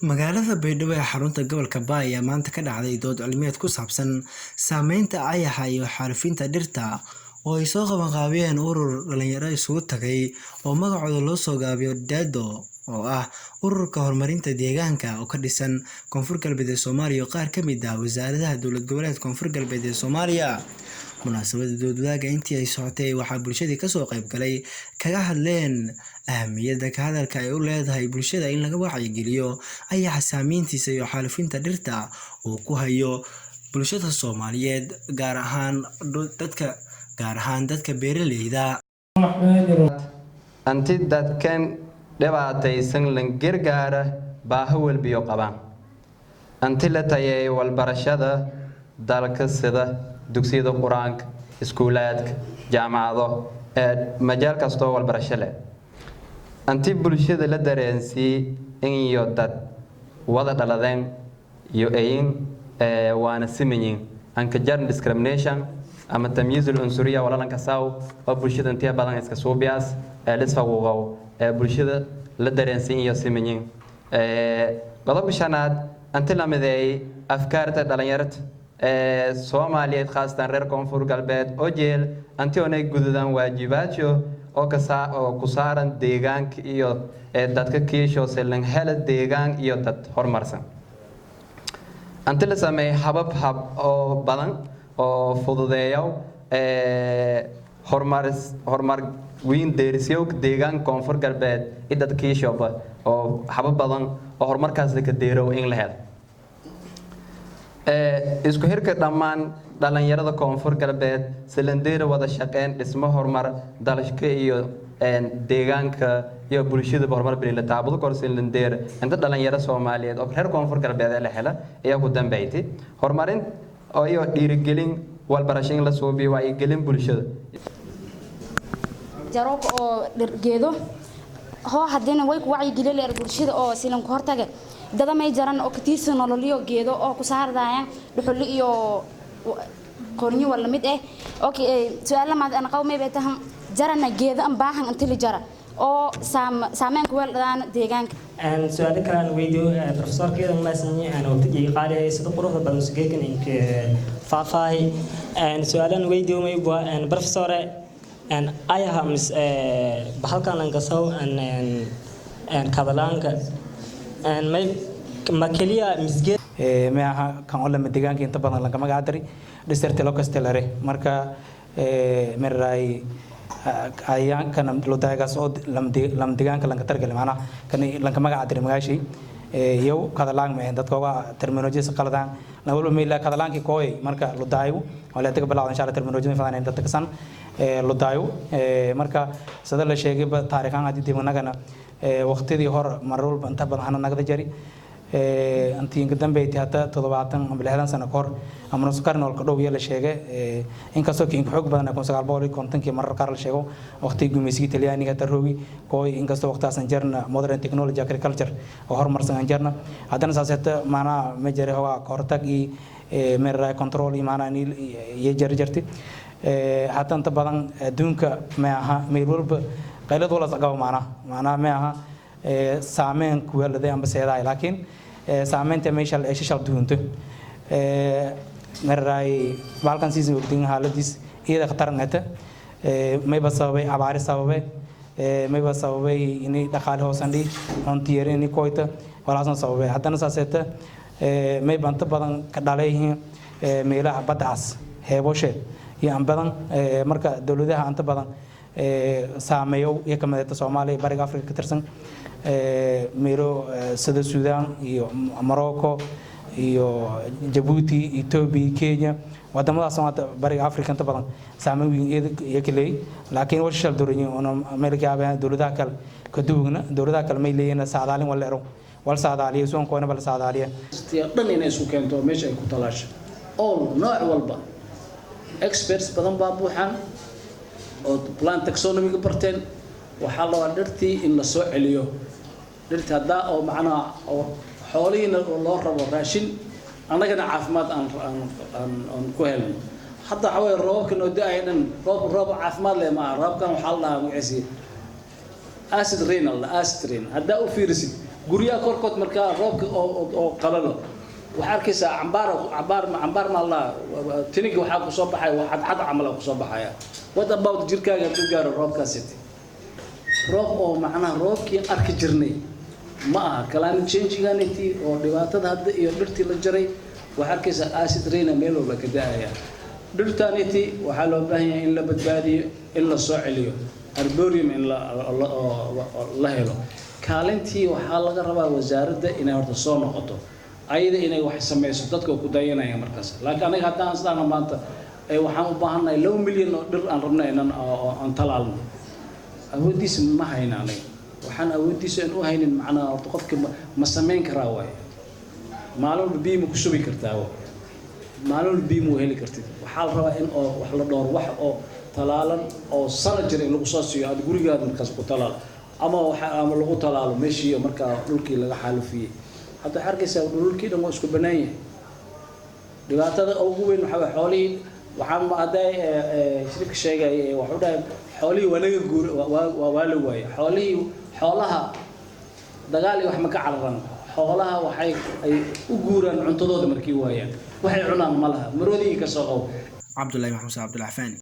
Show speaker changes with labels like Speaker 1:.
Speaker 1: Magaalada Baydhabo ee xarunta gobolka Baa ayaa maanta ka dhacday dood cilmiyeed ku saabsan saameynta ayaxa iyo xaalufinta dhirta oo ay soo qabanqaabiyeen urur dhalinyaro isugu tagay oo magacooda loo soo gaabiyo DADO oo ah ururka horumarinta deegaanka oo ka dhisan Koonfur Galbeed ee Soomaaliya oo qaar ka mid ah wasaaradaha dowlad goboleedka Koonfur Galbeed ee Soomaaliya. Munaasabadda dood wadaagga intii ay socotay waxaa bulshada ka soo qayb galay kaga hadleen ahmiyadda ka hadalka ay u leedahay bulshada in laga wacyigeliyo ayaxa saameyntiisa iyo xaalufinta dhirta uu ku hayo bulshada Soomaaliyeed gaar ahaan dadka beeraleyda.
Speaker 2: Anti dadkan dhibaataysan lan gargaara baahi walbiyo qabaan anti la tayeeyo walbarashada dalka sida dugsiyada quraanka iskuulaadka jaamacado majaal kasto walbarasho leh anti bulshada la dareensii in iyo dad wada dhaladeen iyo ayin waana simanyin anka jar discrimination ama tamyiz al-unsuriya wala lan kasaw oo bulshada inta badan iska suubiyaas lisfaguuqaw bulshada la dareensii iyo simanyin qodob shanaad anti la mideey afkaarta dhalinyarada Soomaaliyeed khaasatan reer Koonfur Galbeed oo jeel anti oonay gududaan waajibaadyo oo ku saaran deegaanka iyo dadka kiisho seelan hela deegaan iyo dad horumarsan anti la sameey habab oo badan oo fududeeyo horumar weyn deerisyo deegaan Koonfur Galbeed dad kiisho oo habab badan oo horumarkaas ka deero in la helo isku xirka dhammaan dhalinyarada Koonfur Galbeed silindeer wada shaqeyn dhismo horumar dalashka iyo deegaanka iyo bulshada horumar bilaa taabado kor silindeer inta dhalinyarada Soomaaliyeed oo reer Koonfur Galbeed la hela ayaa ku dambeeyay horumarin oo iyo dhiirigelin walbarasho la soo biyo ay gelin bulshada
Speaker 3: jaroob oo dhirgeedo hadina way ku wacyigelin bulshada oo silan ku hortaga dada may jaran oo katiisa nololiyo geedo oo ku saardayaan dhuxul iyo qorniyo wala mid su'aal ma aan qawmay beetahan jarana geedo aan baahan inta la jara oo saameyn ku weeldaan deegaanka
Speaker 4: su'aal kale aan weydiyo professorkeeda ma sanyi aan waqti qaali sida quruxda badan sugeekan in faafaahi su'aalan weydiyo may baa professor ayaha mis bahalkan aan gasaw kadalaanka may makaliya misgeed
Speaker 5: maaha kan oo la deegaanka inta badan laga magacaabay district local stelare marka meeray ayaan kan loo daagas oo lam deegaanka laga targal macna kan laga magacaabay magaashi iyo kadalaan ma dadka waa terminology qaladaan la wada meela kadalaanki kooy marka loo daayo oo la taga bilaawdan insha Allah terminology fadaan inta kasan loo daayo marka sida la sheegay taariikhan hadii diiwanagana waqtidii hor marul inta badan nagada jari antii inka dambeeyay hata 70 ama 60 sano kor ama sukarna oo dhow la sheegay in kasto kiin xoog badan 1950 marar qaar la sheego waqti gumeysiga Talyaaniga taroogi kooy in kasto waqtaasan jarna modern technology agriculture oo horumarsan jarna hadana saasata maana ma jare hawa kortag meeray control maana iyo jarjarti hatta inta badan adduunka ma aha meel walba qaylad wala saqaw maana ma aha saameyn ku weelday amba seeday laakiin saameynta meeshal ay shashal duunto meeray balkan season waqtiga xaaladis iyada khatarnata may basabay abaari sababay may basabay inay dhaqaale hoosandhi hontiyeer inay koyta walaasan sababay hadana saaseta may banta badan ka dhaleeyeen meelaha baddaas heeboshe iyo aan badan marka dawladaha anta badan saameeyo iyo kamida Soomaaliya bariga Afrika ka tirsan meelo sida Suudaan iyo Morocco iyo Djibouti Ethiopia Kenya wadamadaas oo bariga Afrika inta badan saameeyeen iyo kale laakiin wax shal doorin oo Amerika dawladaha kale ka duugna dawladaha kale may leeyeen saadaalin wala ero wal saadaaliyo soo koona bal saadaaliya
Speaker 6: dhan inay isu keento meesha ay ku talaasho oo nooc walba experts badan baa buuxan oo plant taxonomy ka barteen waxa la waa dhirtii in la soo celiyo dhirta hada oo macna oo xoolihiina loo rabo raashin annagana caafimaad aan ku helno hadda xaway roobkan oo daaynan roob caafimaad leh ma roobkan waxa la magaciisi acid rain hada u fiirsid guryaha korkood markaa roobka oo qalalo waxaa arkaysaa cambaar ma allah tiniga waxaa ku soo baxaya waa cadcad camal ku soo baxaya what about jirkaaga ku gaaro roobkaasiti roob oo macnaha roobkii arki jirnay ma aha climate change-ganiti oo dhibaatada hadda iyo dhirtii la jaray waxaa arkaysaa acid rain meel walba ka da'aya dhirtaaniti waxaa loo baahan yahay in la badbaadiyo in la soo celiyo arboreum in la helo kaalintii waxaa laga rabaa wasaaradda inay horta soo noqoto ayada inay wax samayso dadka ku dayanaya markaas laakiin aniga haddaan isdaana maanta waxaan u baahannahay 2 milyan oo dhir aan rabnay inaan aan talaalno awoodiisa ma hayna aniga waxaan awoodiisa in u haynin macnaha horta qofka ma samayn karaa waay maalin biyo ma ku shubi kartaa maalin biyo ma heli kartid waxaa la rabaa in wax la dhowr wax oo talaalan oo sana jir in lagu soo siiyo aad gurigaada markaas ku talaal ama lagu talaalo meeshii markaa dhulkii laga xaalufiyey hadda hargeysa dhulkii dhan waa isku banaan yahay dhibaatada ugu weyn waxa xoolihii waxaan ma aday shirka sheegay waxa uu dhahay xoolihii wanaga guur waa la waayay xoolaha dagaal wax ma ka cararan xoolaha waxay ay u guuraan cuntadooda markii waayaan waxay cunaan malaha maroodii ka soo qow
Speaker 1: Cabdullaahi Maxamed Cabdullaahi Fani